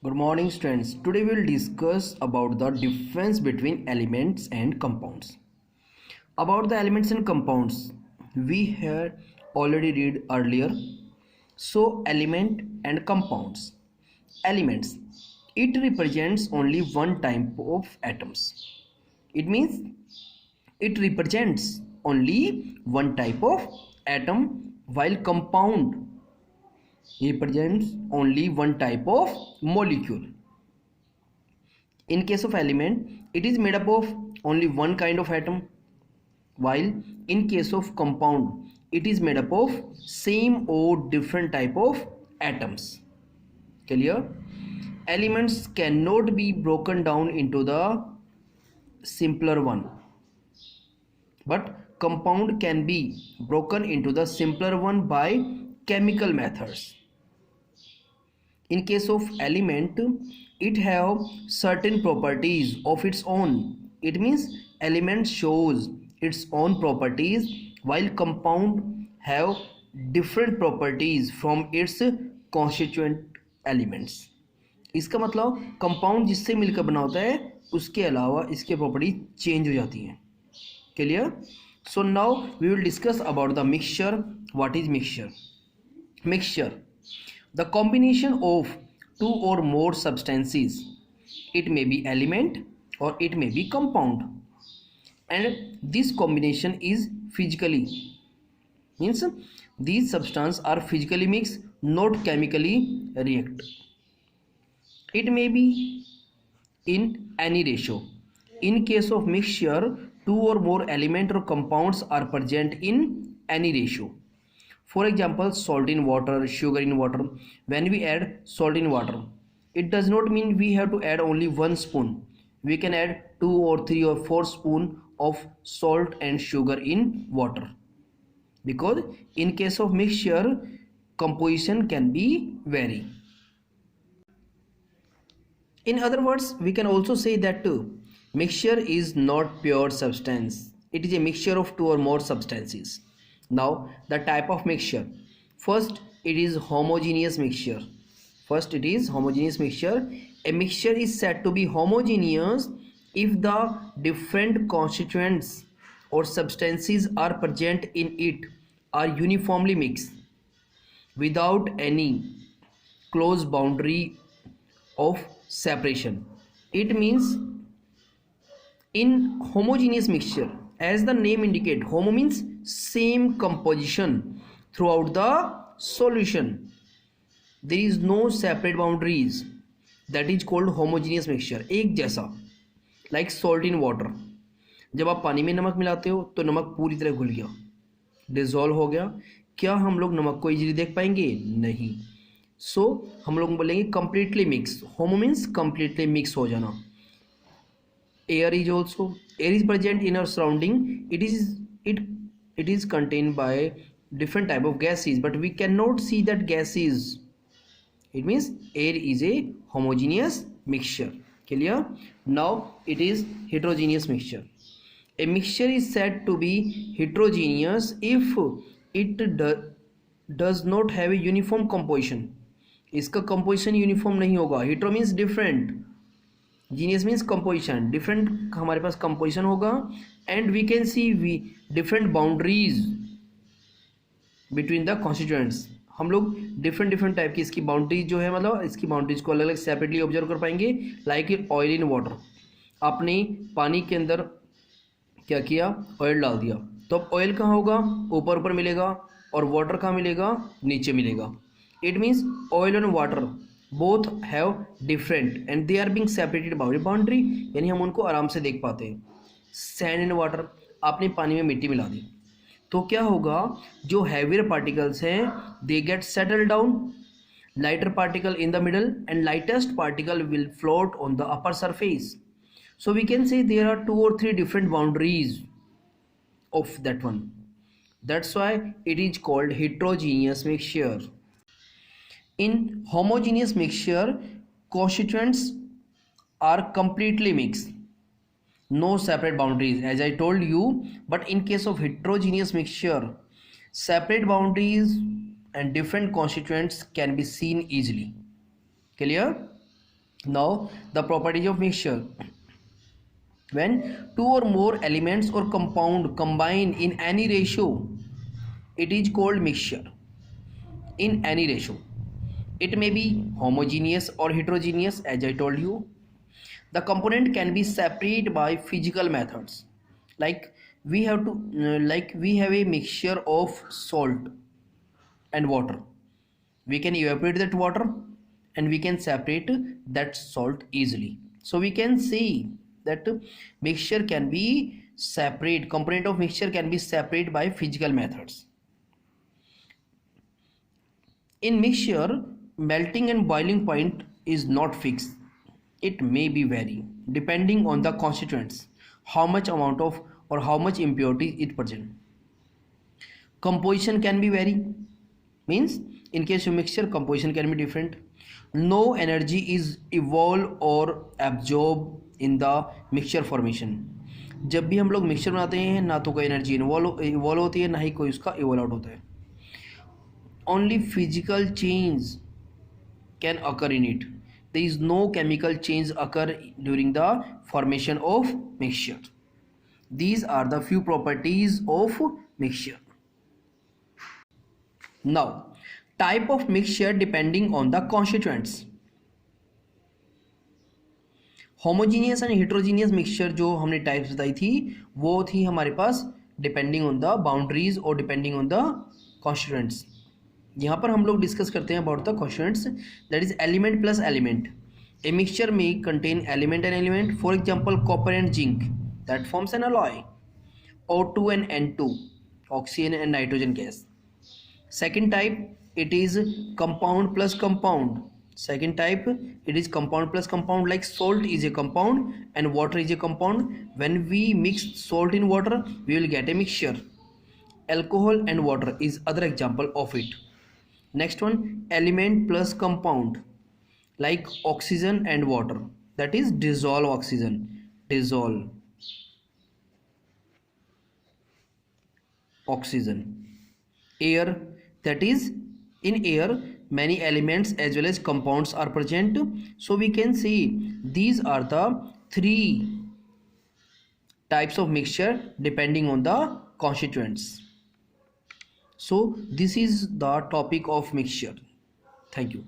Good morning students. Today we will discuss about the difference between elements and compounds. About the elements and compounds, we had already read earlier. So element and compounds. Elements. It represents only one type of atoms. It means it represents only one type of atom, while compound represents only one type of molecule. In case of element, it is made up of only one kind of atom, while in case of compound, it is made up of same or different type of atoms. Clear? Elements cannot be broken down into the simpler one, but compound can be broken into the simpler one by chemical methods. In case of element, it have certain properties of its own. It means element shows its own properties, while compound have different properties from its constituent elements. इसका मतलब compound जिससे मिलकर बना होता है उसके अलावा इसके प्रॉपर्टी चेंज हो जाती हैं. Clear? So now we will discuss about the mixture. What is mixture? Mixture, the combination of two or more substances. It may be element or it may be compound, and this combination is physically, means these substances are physically mixed, not chemically react. It may be in any ratio. In case of mixture, two or more element or compounds are present in any ratio. For example, salt in water, sugar in water. When we add salt in water, it does not mean we have to add only 1 spoon. We can add 2 or 3 or 4 spoon of salt and sugar in water, because in case of mixture, composition can be vary. In other words, we can also say that mixture is not pure substance. It is a mixture of two or more substances. Now the type of mixture. First, it is homogeneous mixture. A mixture is said to be homogeneous if the different constituents or substances are present in it are uniformly mixed without any close boundary of separation. It means in homogeneous mixture, as the name indicate, homo means same composition throughout the solution. There is no separate boundaries. That is called homogeneous mixture. एक जैसा, like salt in water. जब आप पानी में नमक मिलाते हो तो नमक पूरी तरह घुल गया, डिजोल्व हो गया. क्या हम लोग नमक को इजीली देख पाएंगे? नहीं. सो हम लोग बोलेंगे completely mix. होमो मीन्स completely mix हो जाना. Air is also, air is present in our surrounding. It is contained by different type of gases, but we cannot see that gases. It means air is a homogeneous mixture. Clear? Now it is heterogeneous mixture. A mixture is said to be heterogeneous if it does not have a uniform composition. इसका composition uniform नहीं होगा. Hetero means different, genius means composition. Different हमारे पास composition होगा, and we can see different boundaries between the constituents. हम लोग different type की इसकी बाउंड्रीज जो है, मतलब इसकी बाउंड्रीज को अलग अलग सेपरेटली ऑब्जर्व कर पाएंगे. Like oil in water. आपने पानी के अंदर क्या किया? ऑयल डाल दिया, तो अब ऑयल कहाँ होगा? ऊपर ऊपर मिलेगा, और वाटर कहाँ मिलेगा? नीचे मिलेगा. It means oil and water both have different and they are being separated by a boundary, यानी हम उनको आराम से देख पाते हैं. सैंड एंड वाटर, आपने पानी में मिट्टी मिला दी तो क्या होगा? जो हैवियर पार्टिकल्स हैं they get settle down, lighter particle in the middle and lightest particle will float on the upper surface. So we can say there are 2 or 3 different boundaries of that one. That's why it is called heterogeneous mixture. In homogeneous mixture, constituents are completely mixed, no separate boundaries, as I told you. But in case of heterogeneous mixture, separate boundaries and different constituents can be seen easily. Clear? Now the properties of mixture. When two or more elements or compound combine in any ratio, it is called mixture. In any ratio, it may be homogeneous or heterogeneous, as I told you. The component can be separated by physical methods, like we have a mixture of salt and water. We can evaporate that water and we can separate that salt easily. So we can see that mixture can be separate, component of mixture can be separated by physical methods. In mixture, melting and boiling point is not fixed. It may be vary depending on the constituents, how much amount of or how much impurity is present. Composition can be vary, means in case of mixture composition can be different. No energy is evolved or absorbed in the mixture formation. जब भी हम लोग mixture बनाते हैं ना तो कोई energy evolve होती है ना ही कोई उसका इवॉल्व आउट होता है. Only physical change can occur in it. There is no chemical change occur during the formation of mixture. These are the few properties of mixture. Now, type of mixture depending on the constituents. Homogeneous and heterogeneous mixture जो हमने types बताई थी वो थी हमारे पास depending on the boundaries और depending on the constituents. यहाँ पर हम लोग डिस्कस करते हैं about the constituents, that is element plus element. A mixture में contain element and element. For example copper and zinc, that forms an alloy. O2 and N2, oxygen and nitrogen gas. Second type, it is compound plus compound. Second type, it is compound plus compound, like salt is a compound and water is a compound. When we mix salt in water, we will get a mixture. Alcohol and water is other example of it. Next one, element plus compound, like oxygen and water, that is dissolve oxygen, dissolve oxygen. Air, that is in air many elements as well as compounds are present. So we can see these are the three types of mixture depending on the constituents. So this is the topic of mixture. Thank you.